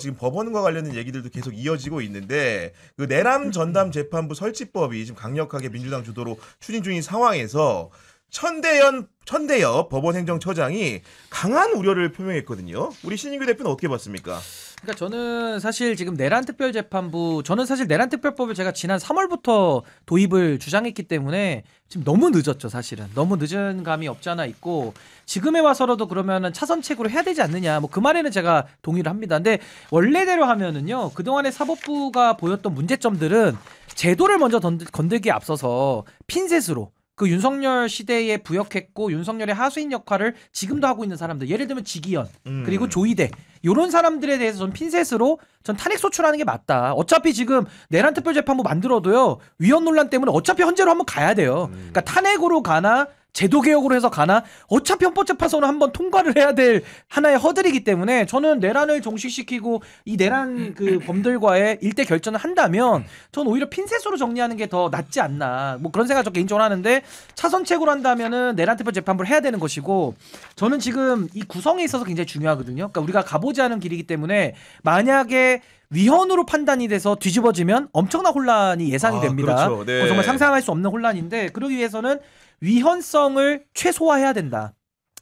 지금 법원과 관련된 얘기들도 계속 이어지고 있는데 그 내란 전담 재판부 설치법이 지금 강력하게 민주당 주도로 추진 중인 상황에서 천대엽 법원행정처장이 강한 우려를 표명했거든요. 우리 신인규 대표는 어떻게 봤습니까? 그러니까 저는 사실 지금 내란특별재판부 저는 사실 내란특별법을 제가 지난 3월부터 도입을 주장했기 때문에 지금 너무 늦었죠. 사실은 너무 늦은 감이 없지 않아 있고 지금에 와서라도 그러면은 차선책으로 해야 되지 않느냐 뭐 그 말에는 제가 동의를 합니다. 근데 원래대로 하면은요 그동안에 사법부가 보였던 문제점들은 제도를 먼저 건들기에 앞서서 핀셋으로 그 윤석열 시대에 부역했고 윤석열의 하수인 역할을 지금도 하고 있는 사람들 예를 들면 지기현 그리고 조이대 이런 사람들에 대해서 전 핀셋으로 전 탄핵 소추하는 게 맞다. 어차피 지금 내란특별재판부 만들어도요 위헌 논란 때문에 어차피 헌재로 한번 가야 돼요. 그러니까 탄핵으로 가나 제도개혁으로 해서 가나 어차피 헌법재판소는 한번 통과를 해야 될 하나의 허들이기 때문에 저는 내란을 종식시키고 이 내란 그 범들과의 일대 결전을 한다면 전 오히려 핀셋으로 정리하는 게 더 낫지 않나 뭐 그런 생각 저 개인적으로 하는데 차선책으로 한다면은 내란특별재판부를 해야 되는 것이고 저는 지금 이 구성에 있어서 굉장히 중요하거든요. 그러니까 우리가 가보지 않은 길이기 때문에 만약에 위헌으로 판단이 돼서 뒤집어지면 엄청난 혼란이 예상이 됩니다. 그렇죠. 네. 정말 상상할 수 없는 혼란인데 그러기 위해서는 위헌성을 최소화해야 된다.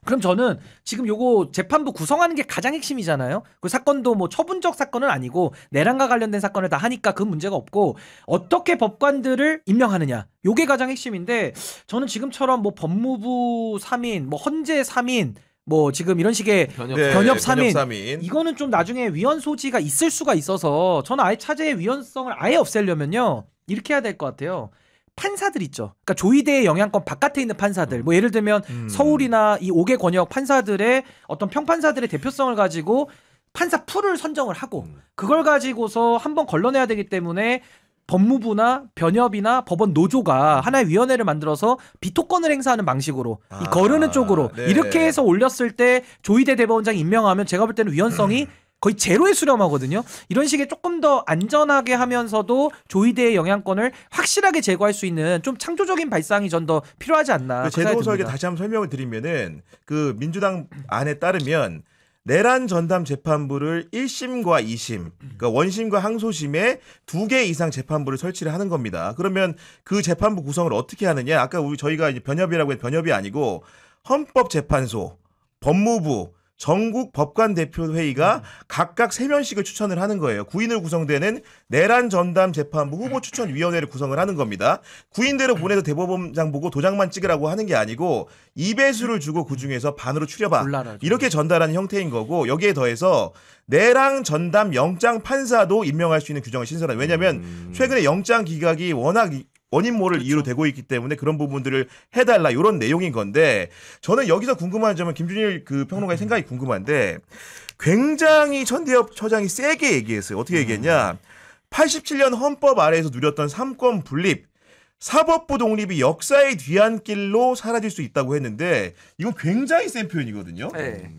그럼 저는 지금 요거 재판부 구성하는 게 가장 핵심이잖아요. 그 사건도 뭐 처분적 사건은 아니고 내란과 관련된 사건을 다 하니까 그 문제가 없고 어떻게 법관들을 임명하느냐. 요게 가장 핵심인데 저는 지금처럼 뭐 법무부 3인, 뭐 헌재 3인 뭐 지금 이런 식의 변협 3인 이거는 좀 나중에 위헌 소지가 있을 수가 있어서 저는 아예 차제의 위헌성을 아예 없애려면요. 이렇게 해야 될 것 같아요. 판사들 있죠. 그러니까 조이대의 영향권 바깥에 있는 판사들. 뭐 예를 들면 서울이나 이 5개 권역 판사들의 어떤 평판사들의 대표성을 가지고 판사 풀을 선정을 하고 그걸 가지고서 한번 걸러내야 되기 때문에 법무부나 변협이나 법원 노조가 하나의 위원회를 만들어서 비토권을 행사하는 방식으로 이 거르는 쪽으로 네. 이렇게 해서 올렸을 때 조이대 대법원장이 임명하면 제가 볼 때는 위헌성이 거의 제로에 수렴하거든요. 이런 식의 조금 더 안전하게 하면서도 조이대의 영향권을 확실하게 제거할 수 있는 좀 창조적인 발상이 전 더 필요하지 않나. 그 제도 설계 다시 한번 설명을 드리면은 그 민주당 안에 따르면 내란 전담 재판부를 1심과 2심, 그러니까 원심과 항소심에 2개 이상 재판부를 설치를 하는 겁니다. 그러면 그 재판부 구성을 어떻게 하느냐? 아까 저희가 이제 변협이라고 했 변협이 아니고 헌법재판소, 법무부 전국 법관 대표 회의가 각각 3명씩을 추천을 하는 거예요. 9인으로 구성되는 내란 전담 재판부 후보 추천 위원회를 구성을 하는 겁니다. 9인대로 보내서 대법원장 보고 도장만 찍으라고 하는 게 아니고 2배수를 주고 그중에서 반으로 추려봐. 이렇게 전달하는 형태인 거고 여기에 더해서 내란 전담 영장 판사도 임명할 수 있는 규정을 신설한. 왜냐하면 최근에 영장 기각이 워낙 원인모를 이유로 되고 있기 때문에 그런 부분들을 해달라 이런 내용인 건데 저는 여기서 궁금한 점은 김준일 그 평론가의 생각이 궁금한데 굉장히 천대엽 처장이 세게 얘기했어요. 어떻게 얘기했냐. 87년 헌법 아래에서 누렸던 삼권 분립 사법부 독립이 역사의 뒤안길로 사라질 수 있다고 했는데 이건 굉장히 센 표현이거든요. 네.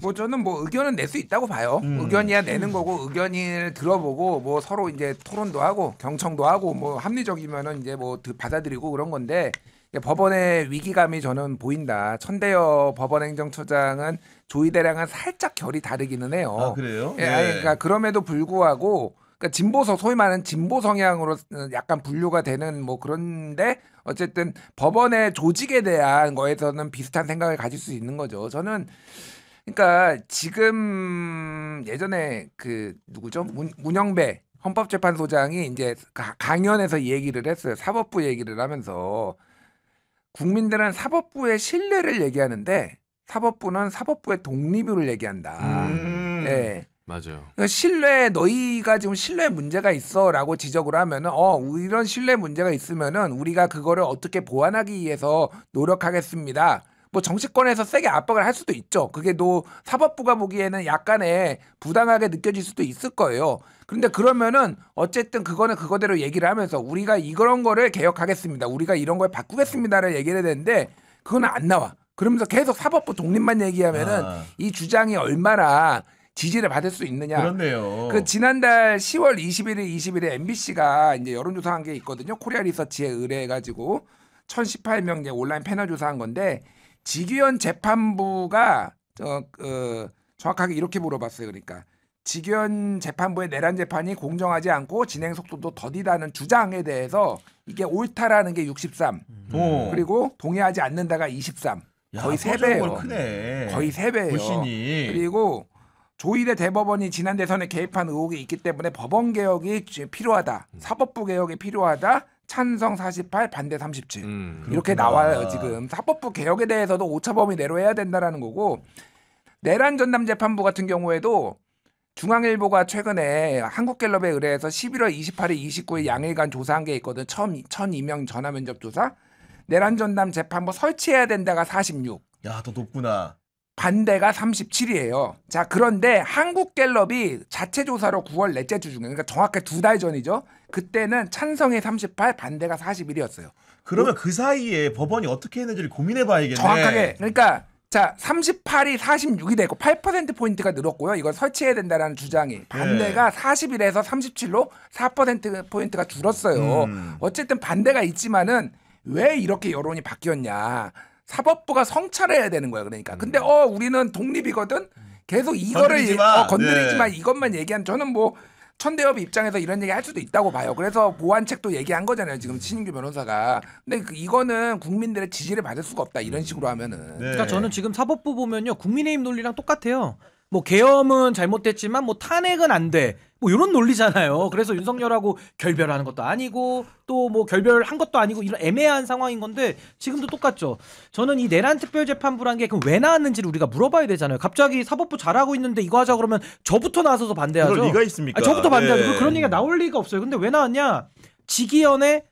뭐 저는 뭐 의견은 낼 수 있다고 봐요. 의견이야 내는 거고 의견을 들어보고 뭐 서로 이제 토론도 하고 경청도 하고 뭐 합리적이면은 이제 뭐 받아들이고 그런 건데 법원의 위기감이 저는 보인다. 천대엽 법원행정처장은 조이대랑은 살짝 결이 다르기는 해요. 아 그래요? 예, 아니, 그러니까 그럼에도 불구하고 그러니까 진보성 소위 말하는 진보 성향으로 약간 분류가 되는 뭐 그런데 어쨌든 법원의 조직에 대한 거에서는 비슷한 생각을 가질 수 있는 거죠. 저는 그러니까 지금 예전에 그 누구죠? 문영배 헌법재판소장이 이제 강연에서 이 얘기를 했어요. 사법부 얘기를 하면서 국민들은 사법부의 신뢰를 얘기하는데 사법부는 사법부의 독립을 얘기한다. 네. 맞아요. 그러니까 신뢰 너희가 지금 신뢰 문제가 있어라고 지적을 하면은 이런 신뢰 문제가 있으면은 우리가 그거를 어떻게 보완하기 위해서 노력하겠습니다. 뭐 정치권에서 세게 압박을 할 수도 있죠. 그게 또 사법부가 보기에는 약간의 부당하게 느껴질 수도 있을 거예요. 그런데 그러면은 어쨌든 그거는 그거대로 얘기를 하면서 우리가 이런 거를 개혁하겠습니다. 우리가 이런 걸 바꾸겠습니다를 얘기를 해야 되는데 그건 안 나와. 그러면서 계속 사법부 독립만 얘기하면은 이 주장이 얼마나 지지를 받을 수 있느냐. 그렇네요. 그 지난달 10월 20일에 MBC가 이제 여론조사한 게 있거든요. 코리아 리서치에 의뢰해가지고 1018명 이제 온라인 패널 조사한 건데 지기현 재판부가 정확하게 이렇게 물어봤어요. 그러니까 직위원 재판부의 내란 재판이 공정하지 않고 진행 속도도 더디다는 주장에 대해서 이게 옳다라는 게 63. 그리고 동의하지 않는다가 23. 거의 3배예요. 크네. 거의 3배예요. 불신이. 그리고 조희대 대법원이 지난 대선에 개입한 의혹이 있기 때문에 법원 개혁이 필요하다. 사법부 개혁이 필요하다. 찬성 48, 반대 37. 이렇게 그렇구나. 나와요 지금. 사법부 개혁에 대해서도 오차범위 내로 해야 된다라는 거고 내란 전담 재판부 같은 경우에도 중앙일보가 최근에 한국갤럽에 의뢰해서 11월 28일, 29일 양일간 조사한 게 있거든. 천 임명 전화면접 조사. 내란 전담 재판부 설치해야 된다가 46. 야, 더 높구나. 반대가 37이에요. 자, 그런데 한국갤럽이 자체 조사로 9월 넷째 주 중에 그러니까 정확하게 2달 전이죠. 그때는 찬성이 38, 반대가 41이었어요. 그러면 그 사이에 법원이 어떻게 했는지를 고민해 봐야겠네. 정확하게. 그러니까 자, 38이 46이 되고 8% 포인트가 늘었고요. 이걸 설치해야 된다라는 주장이. 반대가 41에서 37로 4% 포인트가 줄었어요. 어쨌든 반대가 있지만은 왜 이렇게 여론이 바뀌었냐? 사법부가 성찰해야 되는 거야. 그러니까. 근데 우리는 독립이거든. 계속 이거를 건드리지 마. 건드리지 마. 네. 이것만 얘기한 저는 뭐 천대엽 입장에서 이런 얘기 할 수도 있다고 봐요. 그래서 보완책도 얘기한 거잖아요. 지금 신인규 변호사가. 근데 이거는 국민들의 지지를 받을 수가 없다. 이런 식으로 하면은. 네. 그러니까 저는 지금 사법부 보면요 국민의힘 논리랑 똑같아요. 뭐 계엄은 잘못됐지만 뭐 탄핵은 안 돼. 뭐 이런 논리잖아요. 그래서 윤석열하고 결별하는 것도 아니고 또 뭐 결별한 것도 아니고 이런 애매한 상황인 건데 지금도 똑같죠. 저는 이 내란 특별재판부란 게 그럼 왜 나왔는지를 우리가 물어봐야 되잖아요. 갑자기 사법부 잘하고 있는데 이거 하자 그러면 저부터 나서서 반대하죠. 그럴 리가 있습니까? 저부터 반대하죠. 네. 그런 얘기가 나올 리가 없어요. 근데 왜 나왔냐? 직위원회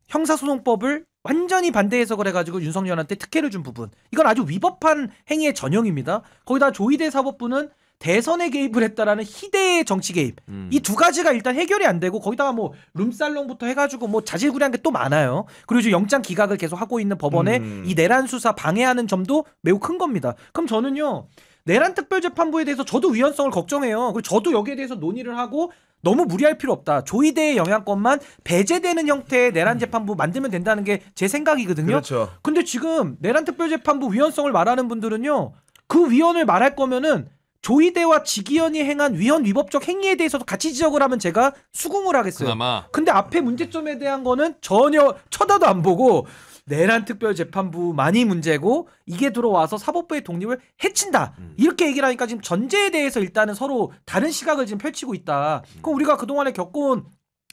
형사소송법을 완전히 반대 해석을 해가지고 윤석열한테 특혜를 준 부분. 이건 아주 위법한 행위의 전형입니다. 거기다 조희대 사법부는 대선에 개입을 했다라는 희대의 정치 개입. 이 두 가지가 일단 해결이 안 되고 거기다가 뭐 룸살롱부터 해가지고 뭐 자질구레한 게 또 많아요. 그리고 지금 영장 기각을 계속 하고 있는 법원에 이 내란 수사 방해하는 점도 매우 큰 겁니다. 그럼 저는요 내란 특별재판부에 대해서 저도 위헌성을 걱정해요. 그리고 저도 여기에 대해서 논의를 하고 너무 무리할 필요 없다. 조희대의 영향권만 배제되는 형태의 내란 재판부 만들면 된다는 게 제 생각이거든요. 그렇죠. 근데 지금 내란 특별재판부 위헌성을 말하는 분들은요. 그 위헌을 말할 거면은 조희대와 직위원이 행한 위헌 위법적 행위에 대해서도 같이 지적을 하면 제가 수긍을 하겠어요. 그나마. 근데 앞에 문제점에 대한 거는 전혀 쳐다도 안 보고 내란 특별재판부만이 문제고 이게 들어와서 사법부의 독립을 해친다. 이렇게 얘기를 하니까 지금 전제에 대해서 일단은 서로 다른 시각을 지금 펼치고 있다. 그럼 우리가 그동안에 겪어온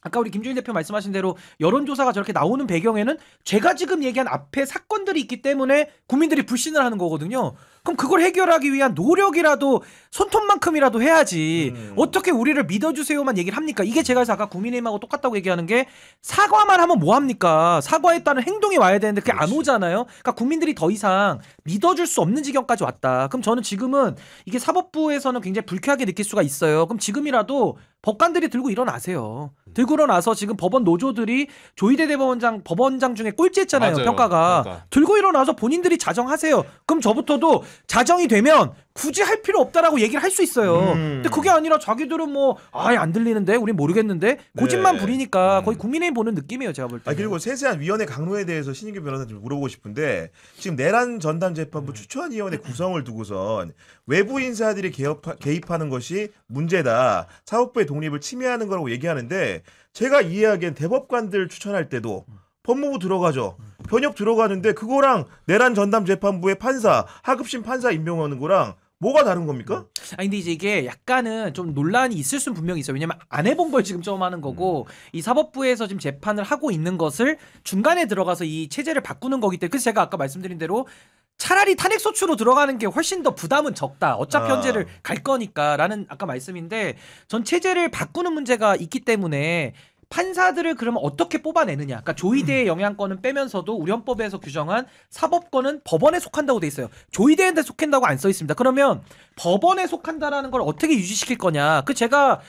아까 우리 김준일 대표 말씀하신 대로 여론조사가 저렇게 나오는 배경에는 제가 지금 얘기한 앞에 사건들이 있기 때문에 국민들이 불신을 하는 거거든요. 그럼 그걸 해결하기 위한 노력이라도 손톱만큼이라도 해야지. 어떻게 우리를 믿어주세요만 얘기를 합니까? 이게 제가 아까 국민의힘하고 똑같다고 얘기하는 게 사과만 하면 뭐합니까? 사과에 따른 행동이 와야 되는데 그게 안 오잖아요. 그러니까 국민들이 더 이상 믿어줄 수 없는 지경까지 왔다. 그럼 저는 지금은 이게 사법부에서는 굉장히 불쾌하게 느낄 수가 있어요. 그럼 지금이라도 법관들이 들고 일어나세요. 들고 일어나서 지금 법원 노조들이 조희대 대법원장 법원장 중에 꼴찌했잖아요. 맞아요. 평가가. 그러니까. 들고 일어나서 본인들이 자정하세요. 그럼 저부터도 자정이 되면 굳이 할 필요 없다라고 얘기를 할 수 있어요. 근데 그게 아니라 자기들은 뭐 아예 안 들리는데 우린 모르겠는데 고집만 네. 부리니까 거의 국민의힘 보는 느낌이에요. 제가 볼 때. 그리고 세세한 위원회 강로에 대해서 신인규 변호사님 좀 물어보고 싶은데 지금 내란 전담 재판부 추천위원회 구성을 두고선 외부 인사들이 개입하는 것이 문제다. 사법부의 독립을 침해하는 거라고 얘기하는데 제가 이해하기엔 대법관들 추천할 때도 법무부 들어가죠. 변협 들어가는데 그거랑 내란 전담 재판부의 판사, 하급심 판사 임명하는 거랑 뭐가 다른 겁니까? 아니 근데 이제 이게 약간은 좀 논란이 있을 수는 분명히 있어요. 왜냐면 안 해본 걸 지금 처음 하는 거고 이 사법부에서 지금 재판을 하고 있는 것을 중간에 들어가서 이 체제를 바꾸는 거기 때문에 그래서 제가 아까 말씀드린 대로 차라리 탄핵소추로 들어가는 게 훨씬 더 부담은 적다. 어차피 현재를 갈 거니까라는 아까 말씀인데 전 체제를 바꾸는 문제가 있기 때문에 판사들을 그러면 어떻게 뽑아내느냐. 그러니까 조희대의 영향권은 빼면서도 우리 헌법에서 규정한 사법권은 법원에 속한다고 돼 있어요. 조희대한테 속한다고 안 써 있습니다. 그러면 법원에 속한다라는 걸 어떻게 유지시킬 거냐. 그 제가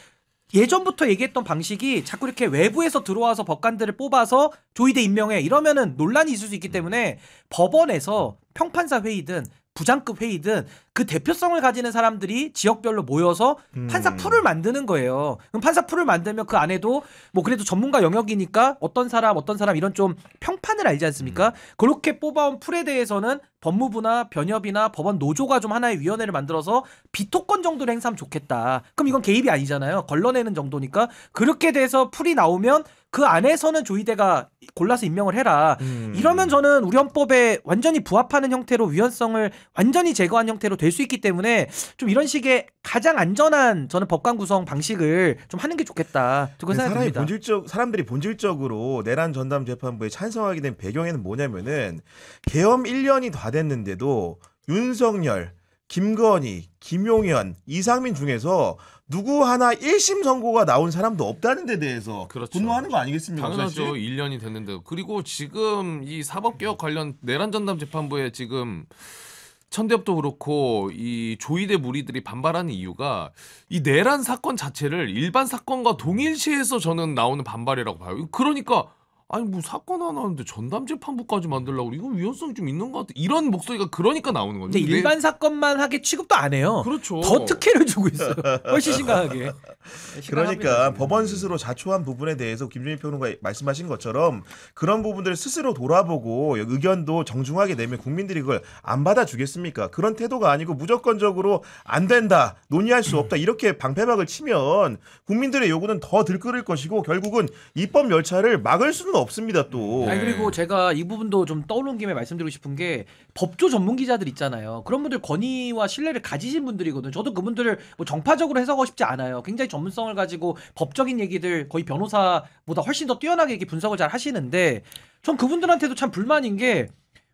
예전부터 얘기했던 방식이 자꾸 이렇게 외부에서 들어와서 법관들을 뽑아서 조희대 임명해 이러면은 논란이 있을 수 있기 때문에 법원에서 평판사 회의든 부장급 회의든 그 대표성을 가지는 사람들이 지역별로 모여서 판사 풀을 만드는 거예요. 그럼 판사 풀을 만들면 그 안에도 뭐 그래도 전문가 영역이니까 어떤 사람 이런 좀 평판을 알지 않습니까? 그렇게 뽑아온 풀에 대해서는 법무부나 변협이나 법원 노조가 좀 하나의 위원회를 만들어서 비토권 정도를 행사하면 좋겠다. 그럼 이건 개입이 아니잖아요. 걸러내는 정도니까. 그렇게 돼서 풀이 나오면 그 안에서는 조의대가 골라서 임명을 해라. 이러면 저는 우리 헌법에 완전히 부합하는 형태로 위헌성을 완전히 제거한 형태로 될 수 있기 때문에 좀 이런 식의 가장 안전한 저는 법관 구성 방식을 좀 하는 게 좋겠다. 그건 생각합니다. 사람들이 본질적으로 내란 전담 재판부에 찬성하게 된 배경에는 뭐냐면은 계엄 1년이 다 됐는데도 윤석열, 김건희, 김용현, 이상민 중에서 누구 하나 1심 선고가 나온 사람도 없다는 데 대해서 그렇죠. 분노하는 거 아니겠습니까? 당연하죠. 사실? 1년이 됐는데. 그리고 지금 이 사법개혁 관련 내란 전담 재판부에 지금 천대엽도 그렇고 이 조의대 무리들이 반발하는 이유가 이 내란 사건 자체를 일반 사건과 동일시해서 저는 나오는 반발이라고 봐요. 그러니까 아니 뭐 사건 하나 하는데 전담 재판부까지 만들려고 이건 위헌성이 좀 있는 것 같아. 이런 목소리가 그러니까 나오는 거죠. 근데 일반 사건만 하게 취급도 안 해요. 그렇죠. 더 특혜를 주고 있어요. 훨씬 심각하게. 그러니까 법원 스스로 자초한 부분에 대해서 김준일 평론가 말씀하신 것처럼 그런 부분들을 스스로 돌아보고 의견도 정중하게 내면 국민들이 그걸 안 받아주겠습니까? 그런 태도가 아니고 무조건적으로 안 된다, 논의할 수 없다 이렇게 방패막을 치면 국민들의 요구는 더 들끓을 것이고 결국은 입법 열차를 막을 수는 없습니다 또. 아니 그리고 제가 이 부분도 좀 떠오른 김에 말씀드리고 싶은 게 법조 전문 기자들 있잖아요. 그런 분들 권위와 신뢰를 가지신 분들이거든요. 저도 그분들을 뭐 정파적으로 해석하고 싶지 않아요. 굉장히 전문성을 가지고 법적인 얘기들 거의 변호사보다 훨씬 더 뛰어나게 이렇게 분석을 잘 하시는데 전 그분들한테도 참 불만인 게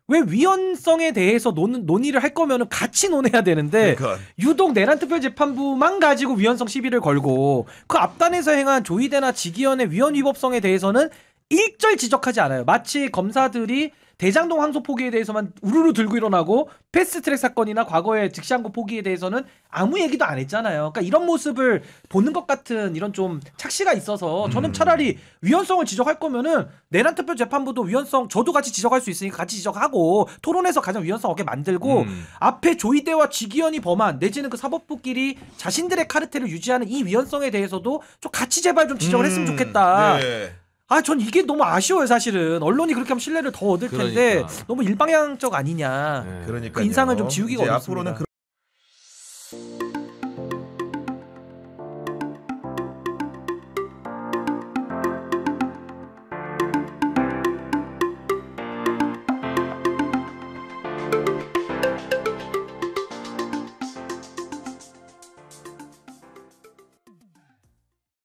왜 위헌성에 대해서 논의를 할 거면은 같이 논해야 되는데 그러니까. 유독 내란특별재판부만 가지고 위헌성 시비를 걸고 그 앞단에서 행한 조의대나 지기현의 위헌 위법성에 대해서는 일절 지적하지 않아요. 마치 검사들이 대장동 항소 포기에 대해서만 우르르 들고 일어나고 패스트트랙 사건이나 과거의 즉시항고 포기에 대해서는 아무 얘기도 안 했잖아요. 그러니까 이런 모습을 보는 것 같은 이런 좀 착시가 있어서 저는 차라리 위헌성을 지적할 거면은 내란특별재판부도 위헌성 저도 같이 지적할 수 있으니까 같이 지적하고 토론해서 가장 위헌성 없게 만들고 앞에 조의대와 지기현이 범한 내지는 그 사법부끼리 자신들의 카르텔을 유지하는 이 위헌성에 대해서도 좀 같이 제발 좀 지적을 했으면 좋겠다. 네. 아, 전 이게 너무 아쉬워요, 사실은. 언론이 그렇게 하면 신뢰를 더 얻을 텐데 그러니까. 너무 일방향적 아니냐. 네. 그러니까 그 인상을 좀 지우기가 어렵습니다. 앞으로는